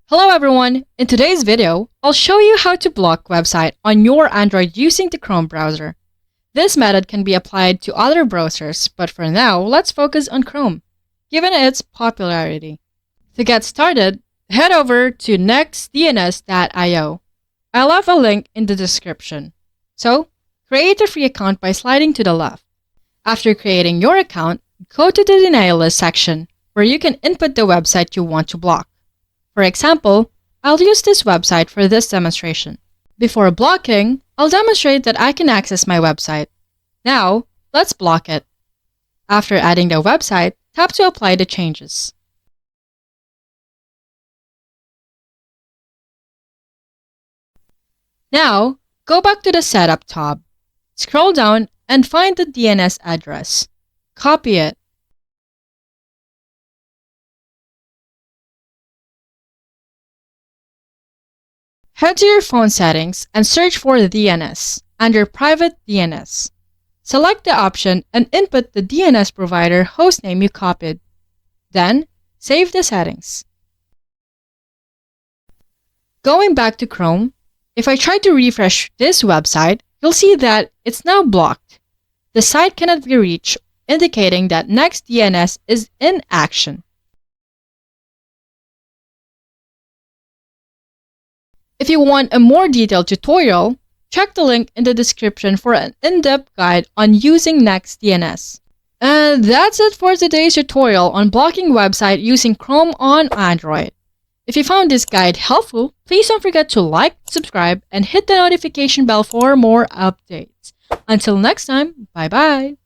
Hello everyone! In today's video, I'll show you how to block website on your Android using the Chrome browser. This method can be applied to other browsers, but for now, let's focus on Chrome, given its popularity. To get started, head over to nextdns.io. I'll have a link in the description. So, create a free account by sliding to the left. After creating your account, go to the denial list section, where you can input the website you want to block. For example, I'll use this website for this demonstration. Before blocking, I'll demonstrate that I can access my website. Now, let's block it. After adding the website, tap to apply the changes. Now, go back to the Setup tab. Scroll down and find the DNS address. Copy it. Head to your phone settings and search for the DNS under Private DNS. Select the option and input the DNS provider hostname you copied. Then, save the settings. Going back to Chrome, if I try to refresh this website, you'll see that it's now blocked. The site cannot be reached, indicating that NextDNS is in action. If you want a more detailed tutorial, check the link in the description for an in-depth guide on using NextDNS. And that's it for today's tutorial on blocking website using Chrome on Android. If you found this guide helpful, please don't forget to like, subscribe, and hit the notification bell for more updates. Until next time, bye-bye!